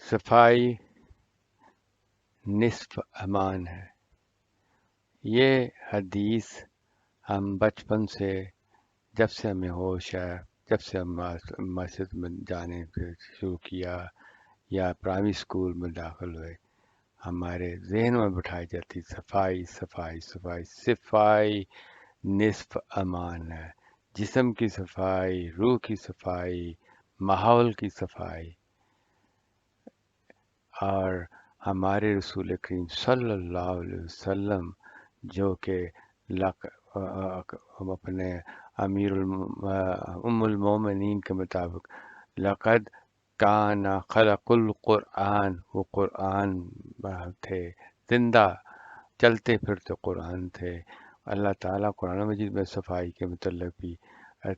صفائی نصف ایمان ہے۔ یہ حدیث ہم بچپن سے، جب سے ہمیں ہوش ہے، جب سے ہم مسجد میں جانے شروع کیا یا پرائمری اسکول میں داخل ہوئے، ہمارے ذہن میں بٹھائی جاتی صفائی صفائی صفائی۔ صفائی نصف ایمان ہے، جسم کی صفائی، روح کی صفائی، ماحول کی صفائی۔ اور ہمارے رسول کریم صلی اللہ علیہ وسلم جو کہ اپنے ام المومنین کے مطابق لقد کان خلق القرآن، وہ قرآن تھے، زندہ چلتے پھرتے قرآن تھے۔ اللہ تعالیٰ قرآن مجید میں صفائی کے متعلق بھی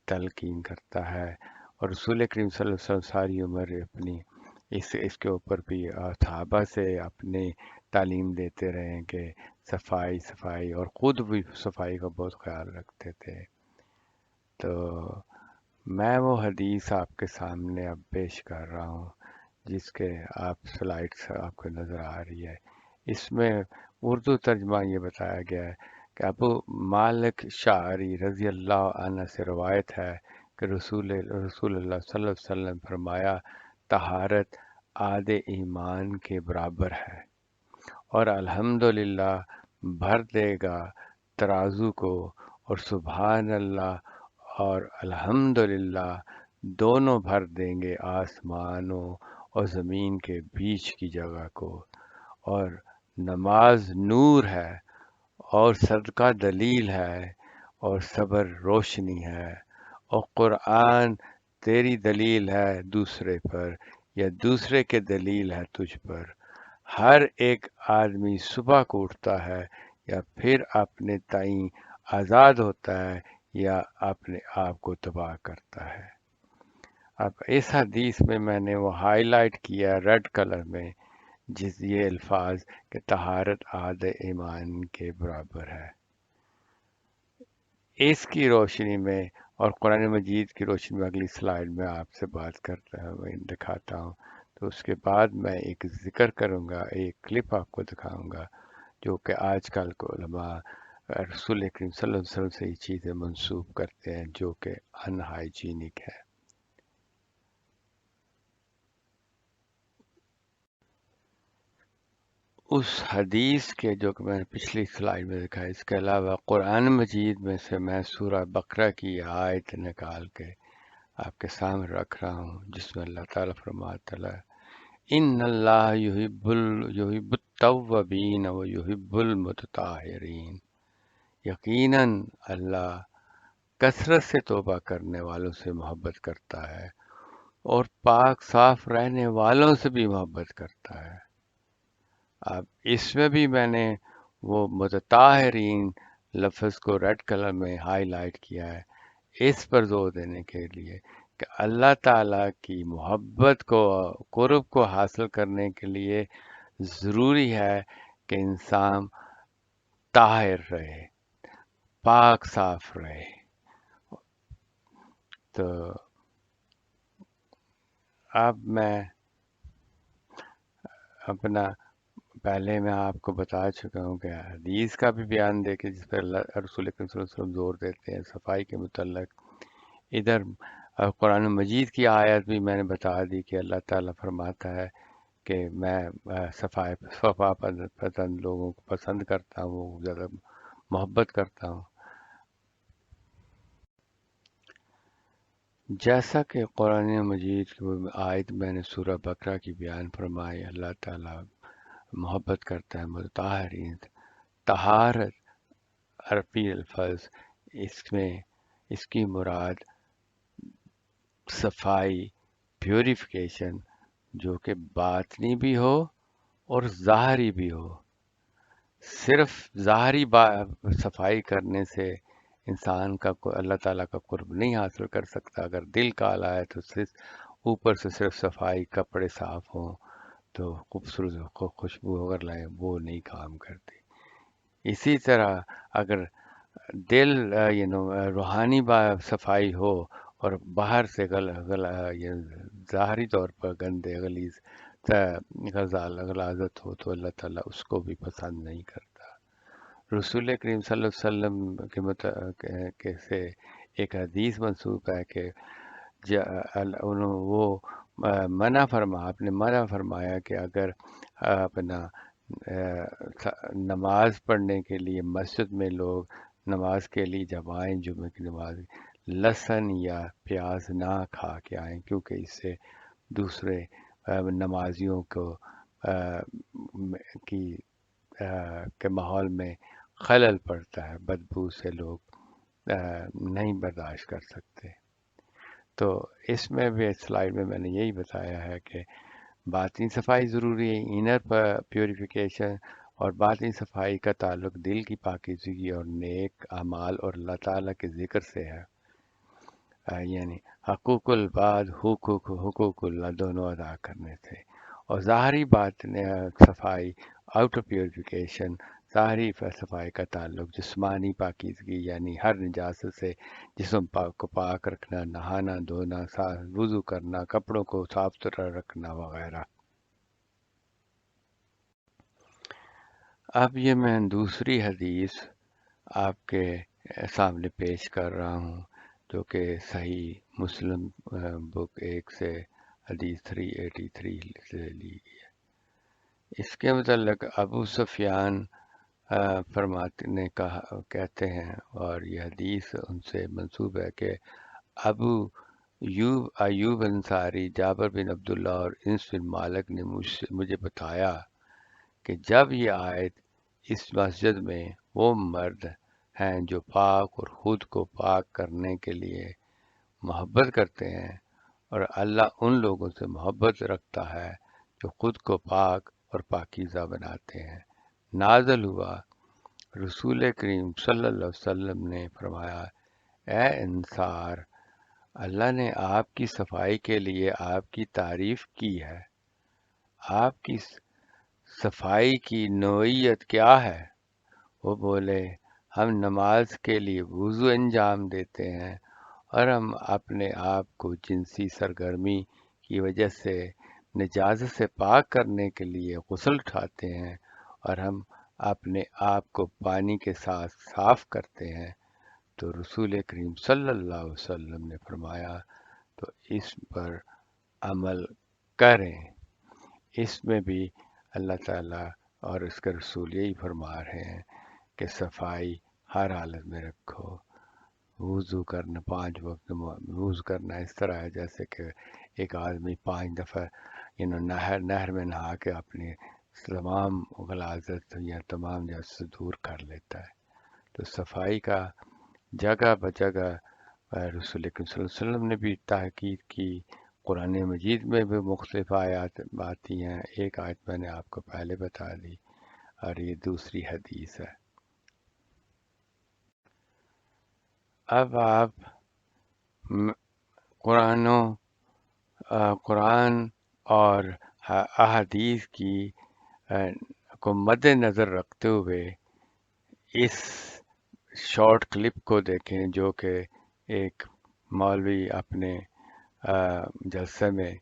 تلقین کرتا ہے، اور رسول کریم صلی اللہ علیہ وسلم ساری عمر اپنی اس کے اوپر بھی صحابہ سے اپنے تعلیم دیتے رہے کہ صفائی صفائی، اور خود بھی صفائی کا بہت خیال رکھتے تھے۔ تو میں وہ حدیث آپ کے سامنے اب پیش کر رہا ہوں، جس کے آپ سلائڈس آپ کو نظر آ رہی ہے۔ اس میں اردو ترجمہ یہ بتایا گیا ہے کہ ابو مالک شاعری رضی اللہ عنہ سے روایت ہے کہ رسول اللہ صلی اللہ علیہ وسلم فرمایا، طہارت آدھے ایمان کے برابر ہے، اور الحمدللہ بھر دے گا ترازو کو، اور سبحان اللہ اور الحمدللہ دونوں بھر دیں گے آسمانوں اور زمین کے بیچ کی جگہ کو، اور نماز نور ہے، اور صدقہ دلیل ہے، اور صبر روشنی ہے، اور قرآن تیری دلیل ہے دوسرے پر، یا دوسرے کے دلیل ہے تجھ پر۔ ہر ایک آدمی صبح کو اٹھتا ہے، یا پھر اپنے تئیں آزاد ہوتا ہے، یا اپنے آپ کو تباہ کرتا ہے۔ اب اس حدیث میں نے وہ ہائی لائٹ کیا ریڈ کلر میں، جس یہ الفاظ کہ طہارت آدھے ایمان کے برابر ہے۔ اس کی روشنی میں اور قرآن مجید کی روشنی میں اگلی سلائیڈ میں آپ سے بات کرتا ہوں، دکھاتا ہوں۔ تو اس کے بعد میں ایک ذکر کروں گا، ایک کلپ آپ کو دکھاؤں گا، جو کہ آج کل کو علماء رسول کریم صلی اللہ علیہ وسلم سے یہ چیزیں منسوب کرتے ہیں جو کہ ان ہائیجینک ہے۔ اس حدیث کے جو کہ میں نے پچھلی سلائیڈ میں دکھا ہے، اس کے علاوہ قرآن مجید میں سے میں سورہ بقرہ کی آیت نکال کے آپ کے سامنے رکھ رہا ہوں، جس میں اللہ تعالیٰ فرماتا ہے، ان اللہ یحب التوابین و یحب المتطہرین، یقیناً اللہ کثرت سے توبہ کرنے والوں سے محبت کرتا ہے، اور پاک صاف رہنے والوں سے بھی محبت کرتا ہے۔ اب اس میں بھی میں نے وہ متطہرین لفظ کو ریڈ کلر میں ہائی لائٹ کیا ہے، اس پر زور دینے کے لیے کہ اللہ تعالیٰ کی محبت کو، قرب کو حاصل کرنے کے لیے ضروری ہے کہ انسان طاہر رہے، پاک صاف رہے۔ تو اب میں اپنا پہلے میں آپ کو بتا چکا ہوں کہ حدیث کا بھی بیان دے کے جس پر اللہ رسول اکرم صلی اللہ علیہ وسلم زور دیتے ہیں صفائی کے متعلق، ادھر قرآن مجید کی آیت بھی میں نے بتا دی کہ اللہ تعالیٰ فرماتا ہے کہ میں صفا پسند لوگوں کو پسند کرتا ہوں، زیادہ محبت کرتا ہوں۔ جیسا کہ قرآن مجید کی آیت میں نے سورہ بقرہ کی بیان فرمائی، اللہ تعالیٰ محبت کرتا ہے متطہرین۔ طہارت عربی الفاظ، اس کی مراد صفائی، پیوریفیکیشن، جو کہ باطنی بھی ہو اور ظاہری بھی ہو۔ صرف ظاہری صفائی کرنے سے انسان کا اللہ تعالیٰ کا قرب نہیں حاصل کر سکتا۔ اگر دل کالا ہے تو صرف اوپر سے صرف صفائی، کپڑے صاف ہوں تو خوبصورت خوشبو اگر لائیں وہ نہیں کام کرتی۔ اسی طرح اگر دل روحانی صفائی ہو اور باہر سے ظاہری طور پر گندے غلیظ غزال غلاظت ہو تو اللہ تعالیٰ اس کو بھی پسند نہیں کرتا۔ رسول کریم صلی اللہ علیہ وسلم کے سے ایک حدیث منسوب ہے کہ وہ آپ نے منع فرمایا کہ اگر اپنا نماز پڑھنے کے لیے مسجد میں لوگ نماز کے لیے جب آئیں جمعہ کی نماز، لہسن یا پیاز نہ کھا کے آئیں، کیونکہ اس سے دوسرے نمازیوں کو کی کے ماحول میں خلل پڑتا ہے، بدبو سے لوگ نہیں برداشت کر سکتے۔ تو اس میں بھی سلائیڈ میں نے یہی بتایا ہے کہ باطنی صفائی ضروری ہے، انر پیوریفیکیشن، اور باطنی صفائی کا تعلق دل کی پاکیزگی اور نیک اعمال اور اللہ تعالیٰ کے ذکر سے ہے۔ یعنی حقوق الباد حقوق اللہ دونوں ادا کرنے تھے، اور ظاہری باطنی صفائی آؤٹر پیوریفیکیشن، ظاہری صفائی کا تعلق جسمانی پاکیزگی یعنی ہر نجاست سے جسم کو پاک رکھنا، نہانا دھونا، وضو کرنا، کپڑوں کو صاف ستھرا رکھنا وغیرہ۔ اب یہ میں دوسری حدیث آپ کے سامنے پیش کر رہا ہوں، جو کہ صحیح مسلم بک 1 سے حدیث 383 سے لی گئی ہے۔ اس کے متعلق ابو سفیان فرماتے نے کہتے ہیں، اور یہ حدیث ان سے منسوب ہے کہ ابو ایوب انصاری، جابر بن عبداللہ اور انس بن مالک نے مجھے بتایا کہ جب یہ آیت اس مسجد میں وہ مرد ہیں جو پاک اور خود کو پاک کرنے کے لیے محبت کرتے ہیں، اور اللہ ان لوگوں سے محبت رکھتا ہے جو خود کو پاک اور پاکیزہ بناتے ہیں، نازل ہوا، رسول کریم صلی اللہ علیہ وسلم نے فرمایا، اے انصار، اللہ نے آپ کی صفائی کے لیے آپ کی تعریف کی ہے، آپ کی صفائی کی نوعیت کیا ہے؟ وہ بولے، ہم نماز کے لیے وضو انجام دیتے ہیں، اور ہم اپنے آپ کو جنسی سرگرمی کی وجہ سے نجاست سے پاک کرنے کے لیے غسل اٹھاتے ہیں، اور ہم اپنے آپ کو پانی کے ساتھ صاف کرتے ہیں۔ تو رسول کریم صلی اللہ علیہ وسلم نے فرمایا، تو اس پر عمل کریں۔ اس میں بھی اللہ تعالیٰ اور اس کے رسول یہی فرما رہے ہیں کہ صفائی ہر حالت میں رکھو۔ وضو کرنا 5 وقت وضو کرنا اس طرح ہے جیسے کہ ایک آدمی 5 دفعہ نہر میں نہا کے اپنی تمام غلاظت یا تمام جس دور کر لیتا ہے۔ تو صفائی کا جگہ بجگہ رسول اکرم صلی اللہ علیہ وسلم نے بھی تاکید کی، قرآن مجید میں بھی مختلف آیات آتی ہیں، ایک آیت میں نے آپ کو پہلے بتا دی، اور یہ دوسری حدیث ہے۔ اب آپ قرآن اور احادیث کی کو مد نظر رکھتے ہوئے اس شارٹ کلپ کو دیکھیں، جو کہ ایک مولوی اپنے جلسے میں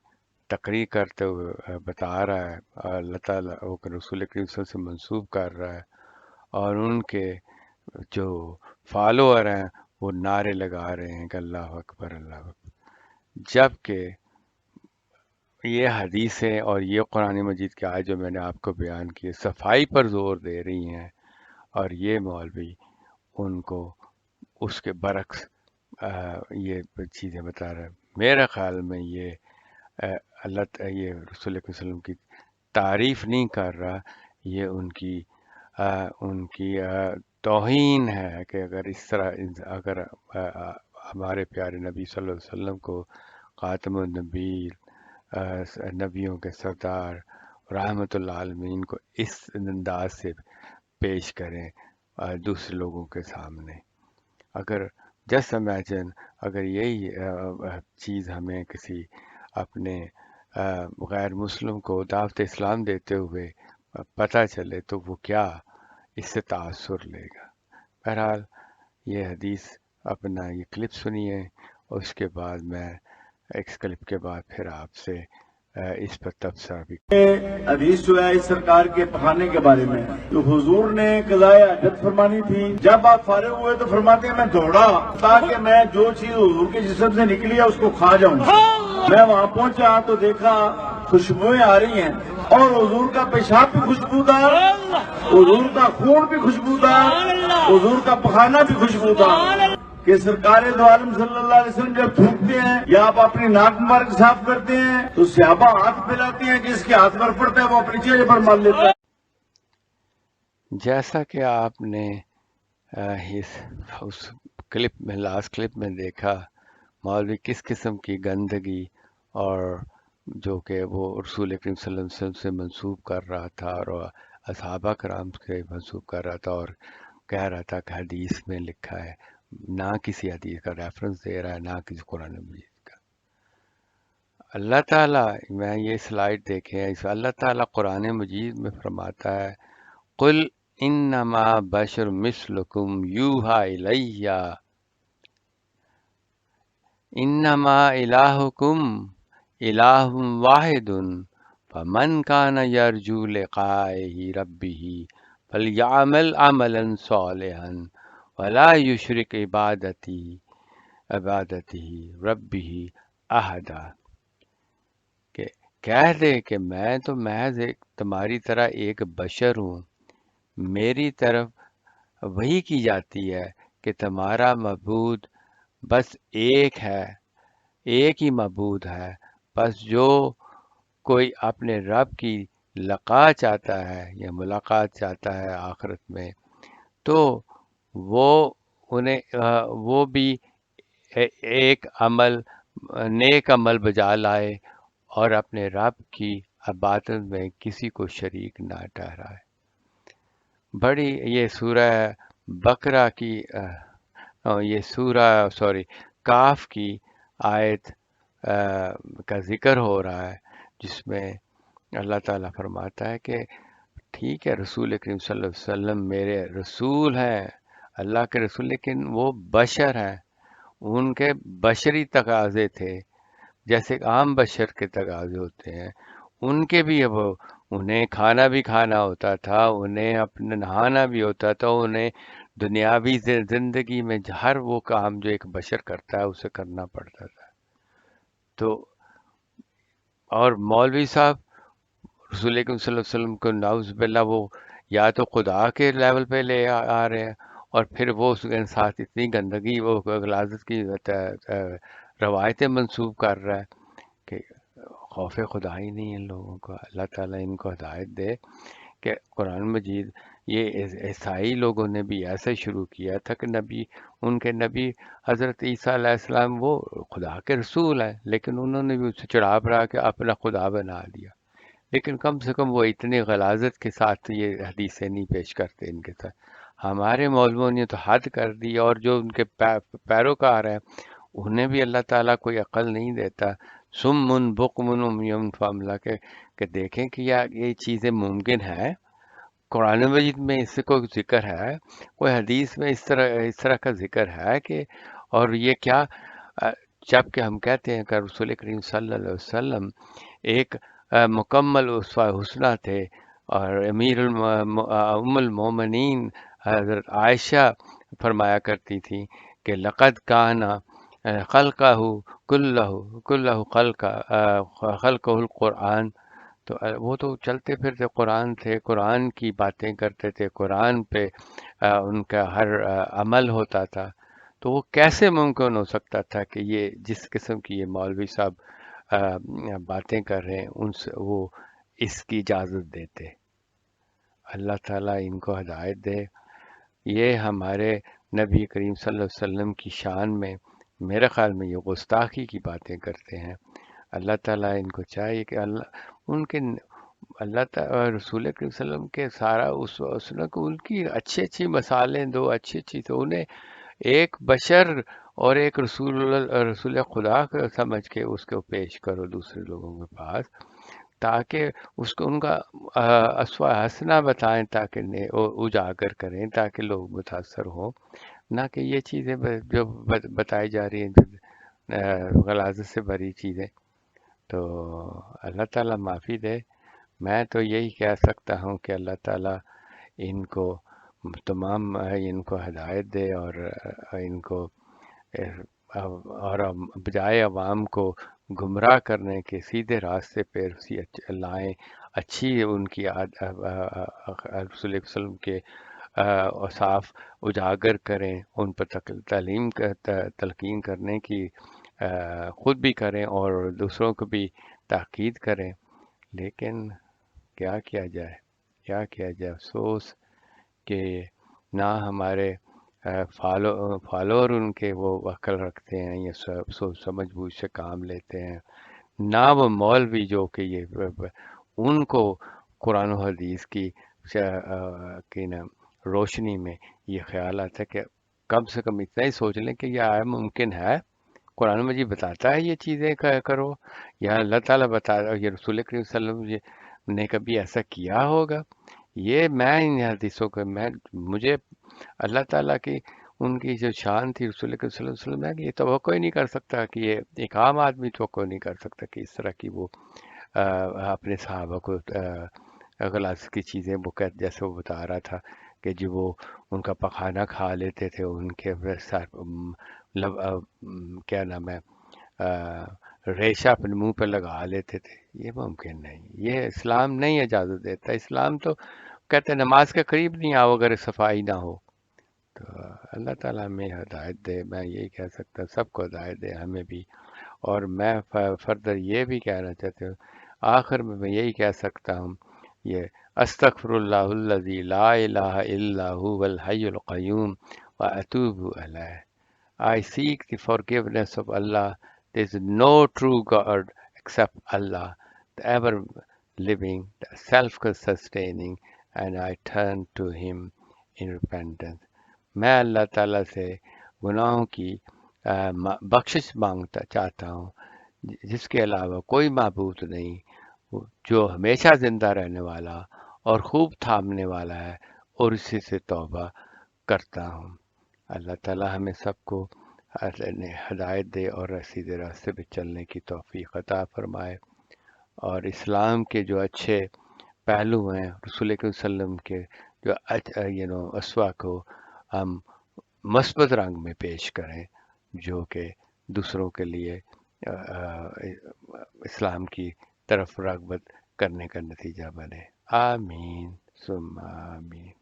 تقریر کرتے ہوئے بتا رہا ہے، اللہ تعالیٰ رسول کریم صلی اللہ علیہ وسلم سے منسوب کر رہا ہے، اور ان کے جو فالوور ہیں وہ نعرے لگا رہے ہیں کہ اللہ اکبر اللہ اکبر، جبکہ یہ حدیثیں اور یہ قرآن مجید کی آیت جو میں نے آپ کو بیان کی صفائی پر زور دے رہی ہیں، اور یہ مولوی ان کو اس کے برعکس یہ چیزیں بتا رہا ہے۔ میرے خیال میں یہ یہ رسول اللہ علیہ وسلم کی تعریف نہیں کر رہا، یہ ان کی توہین ہے کہ اگر اس طرح اگر ہمارے پیارے نبی صلی اللہ علیہ وسلم کو خاتم النبی، نبیوں کے سردار، رحمت اللہ عالمین کو اس انداز سے پیش کریں دوسرے لوگوں کے سامنے، اگر جسٹ امیجن اگر یہی چیز ہمیں کسی اپنے غیر مسلم کو دعوت اسلام دیتے ہوئے پتہ چلے تو وہ کیا اس سے تاثر لے گا۔ بہرحال یہ حدیث اپنا یہ کلپ سنیے، اور اس کے بعد میں اس کلپ کے بعد پھر آپ سے اس پر تبصرہ بھی۔ حدیث جو ہے اس سرکار کے پخانے کے بارے میں، تو حضور نے قضائے حاجت فرمانی تھی، جب آپ فارغ ہوئے تو فرماتے ہیں میں دوڑا تاکہ میں جو چیز حضور کے جسم سے نکلی ہے اس کو کھا جاؤں۔ میں وہاں پہنچا تو دیکھا خوشبوئیں آ رہی ہیں، اور حضور کا پیشاب بھی خوشبودار، حضور کا خون بھی خوشبودار، حضور کا پخانا بھی خوشبودار، کہ سرکار دو عالم صلی اللہ علیہ وسلم جب تھوکتے ہیں یا آپ اپنی ناک مبارک صاف کرتے ہیں تو صحابہ ہاتھ پھیلاتے ہیں، جس کے ہاتھ پر پڑتا ہے وہ اپنی چہرے پر مال لیتا ہے۔ جیسا کہ آپ نے اس کلپ میں، لاسٹ کلپ میں دیکھا، مولوی کس قسم کی گندگی اور جو کہ وہ رسول کریم صلی اللہ علیہ وسلم سے منسوب کر رہا تھا اور اصحابہ کرام سے منسوب کر رہا تھا، اور کہہ رہا تھا کہ حدیث میں لکھا ہے، نہ کسی حدیث کا ریفرنس دے رہا ہے، نہ کسی قرآن مجید کا۔ اللہ تعالیٰ، میں یہ سلائڈ دیکھیں، اس اللہ تعالیٰ قرآن مجید میں فرماتا ہے، قل انما بشر مثلکم یوحا الیہ انما الہکم الہ واحد فمن کان یرجو لقائہ ربہ فلیعمل عملا صالحا ولا یشرک عبادتہ ربہ احدا، کہ کہہ دے کہ میں تو محض ایک تمہاری طرح ایک بشر ہوں، میری طرف وہی کی جاتی ہے کہ تمہارا معبود بس ایک ہے، ایک ہی معبود ہے، بس جو کوئی اپنے رب کی لقا چاہتا ہے یا ملاقات چاہتا ہے آخرت میں، تو وہ وہ بھی ایک عمل، نیک عمل بجا لائے اور اپنے رب کی عبادت میں کسی کو شریک نہ ٹھہرائے۔ بڑی یہ سورہ بقرہ کی یہ سورہ کاف کی آیت کا ذکر ہو رہا ہے، جس میں اللہ تعالیٰ فرماتا ہے کہ ٹھیک ہے، رسول کریم صلی اللہ علیہ وسلم میرے رسول ہیں، اللہ کے رسول، لیکن وہ بشر ہیں، ان کے بشری تقاضے تھے جیسے عام بشر کے تقاضے ہوتے ہیں، ان کے بھی وہ، انہیں کھانا بھی کھانا ہوتا تھا، انہیں اپنا نہانا بھی ہوتا تھا، انہیں دنیاوی زندگی میں ہر وہ کام جو ایک بشر کرتا ہے اسے کرنا پڑتا تھا۔ تو اور مولوی صاحب رسول اکرم صلی اللہ علیہ وسلم کو نعوذ باللہ وہ یا تو خدا کے لیول پہ لے آ رہے ہیں، اور پھر وہ اس کے ساتھ اتنی گندگی، وہ غلاظت کی روایتیں منسوب کر رہا ہے کہ خوف خدا ہی نہیں ان لوگوں کو۔ اللہ تعالیٰ ان کو ہدایت دے کہ قرآن مجید، یہ عیسائی لوگوں نے بھی ایسا شروع کیا تھا کہ نبی، ان کے نبی حضرت عیسیٰ علیہ السلام وہ خدا کے رسول ہیں، لیکن انہوں نے بھی اسے چڑھا بڑھا کے اپنا خدا بنا دیا، لیکن کم سے کم وہ اتنی غلاظت کے ساتھ یہ حدیثیں نہیں پیش کرتے ان کے ساتھ۔ ہمارے مولویوں نے تو حد کر دی، اور جو ان کے پیروکار ہیں انہیں بھی اللہ تعالیٰ کوئی عقل نہیں دیتا، سم بکم عمی فاملہ، کہ دیکھیں کہ یہ چیزیں ممکن ہیں، قرآن مجید میں اس سے کوئی ذکر ہے، کوئی حدیث میں اس طرح کا ذکر ہے کہ، اور یہ کیا، جب کہ ہم کہتے ہیں کہ رسول کریم صلی اللہ علیہ وسلم ایک مکمل اسوہ حسنہ تھے، اور ام المومنین حضرت عائشہ فرمایا کرتی تھی کہ لقد کان خلقہ کلہ خلقہ القرآن، تو وہ تو چلتے پھرتے قرآن تھے، قرآن کی باتیں کرتے تھے، قرآن پہ ان کا ہر عمل ہوتا تھا، تو وہ کیسے ممکن ہو سکتا تھا کہ یہ جس قسم کی یہ مولوی صاحب باتیں کر رہے ہیں ان سے وہ اس کی اجازت دیتے؟ اللہ تعالیٰ ان کو ہدایت دے۔ یہ ہمارے نبی کریم صلی اللہ علیہ وسلم کی شان میں میرے خیال میں یہ گستاخی کی باتیں کرتے ہیں۔ اللہ تعالیٰ ان کو چاہیے کہ اللہ تعالیٰ رسول کریم صلی اللہ علیہ وسلم کے سارا اس نے ان کی اچھی اچھی مثالیں دو، اچھی اچھی، تو انہیں ایک بشر اور ایک رسول خدا کو سمجھ کے اس کو پیش کرو دوسرے لوگوں کے پاس، تاکہ اس کو ان کا اسوہ حسنہ بتائیں، تاکہ اجاگر کریں، تاکہ لوگ متاثر ہوں، نہ کہ یہ چیزیں جو بتائی جا رہی ہیں غلاظت سے بھری چیزیں۔ تو اللہ تعالیٰ معافی دے. میں تو یہی کہہ سکتا ہوں کہ اللہ تعالیٰ ان کو تمام ان کو ہدایت دے، اور ان کو اور بجائے عوام کو گمراہ کرنے کے سیدھے راستے پہ لائیں، اچھی ان کی رسول اللہ علیہ وسلم کے اوصاف اجاگر کریں، ان پر تلقین کرنے کی خود بھی کریں اور دوسروں کو بھی تاکید کریں. لیکن کیا کیا جائے، کیا کیا جائے، افسوس کہ نہ ہمارے فالوور ان کے وہ عقل رکھتے ہیں یا سوچ سمجھ بوجھ سے کام لیتے ہیں، نہ وہ مولوی جو کہ یہ ان کو قرآن و حدیث کی نا روشنی میں یہ خیال آتا ہے کہ کم سے کم اتنا ہی سوچ لیں کہ یہ آیا ممکن ہے. قرآن مجید بتاتا ہے یہ چیزیں کرو، یا اللہ تعالیٰ یہ رسول کریم صلی اللہ علیہ وسلم نے کبھی ایسا کیا ہوگا. یہ میں ان حدیثوں کو مجھے اللہ تعالیٰ کی ان کی جو شان تھی رسول کریم صلی اللہ علیہ وسلم میں، یہ توقع ہی نہیں کر سکتا کہ یہ ایک عام آدمی توقع نہیں کر سکتا کہ اس طرح کی وہ اپنے صحابہ کو غلاظت کی چیزیں وہ جیسے وہ بتا رہا تھا کہ جو وہ ان کا پخانہ کھا لیتے تھے، ان کے کیا نام ہے ریشہ اپنے منہ پہ لگا لیتے تھے. یہ ممکن نہیں، یہ اسلام نہیں اجازت دیتا. اسلام تو کہتے ہیں نماز کے قریب نہیں آؤ اگر صفائی نہ ہو. تو اللہ تعالیٰ ہمیں ہدایت دے. میں یہی کہہ سکتا ہوں، سب کو ہدایت دے، ہمیں بھی. اور میں فردر یہ بھی کہنا چاہتا ہوں، آخر میں یہی کہہ سکتا ہوں، یہ استغفر اللہ الذی لا الہ الا هو الحی القیوم واتوب الیہ. I seek the forgiveness of Allah. There is no true God except Allah, the ever living, the self-sustaining, and I turn to Him in repentance. میں اللہ تعالیٰ سے گناہوں کی بخشش مانگتا چاہتا ہوں، جس کے علاوہ کوئی معبود نہیں، جو ہمیشہ زندہ رہنے والا اور خوب تھامنے والا ہے، اور اسی سے توبہ کرتا ہوں. اللہ تعالیٰ ہمیں سب کو ہدایت دے اور سیدھے راستے پہ چلنے کی توفیق عطا فرمائے، اور اسلام کے جو اچھے پہلو ہیں رسول اکرم صلی اللہ علیہ وسلم کے جو اسوا کو ہم مثبت رنگ میں پیش کریں، جو کہ دوسروں کے لیے اسلام کی طرف رغبت کرنے کا نتیجہ بنے. آمین ثم آمین.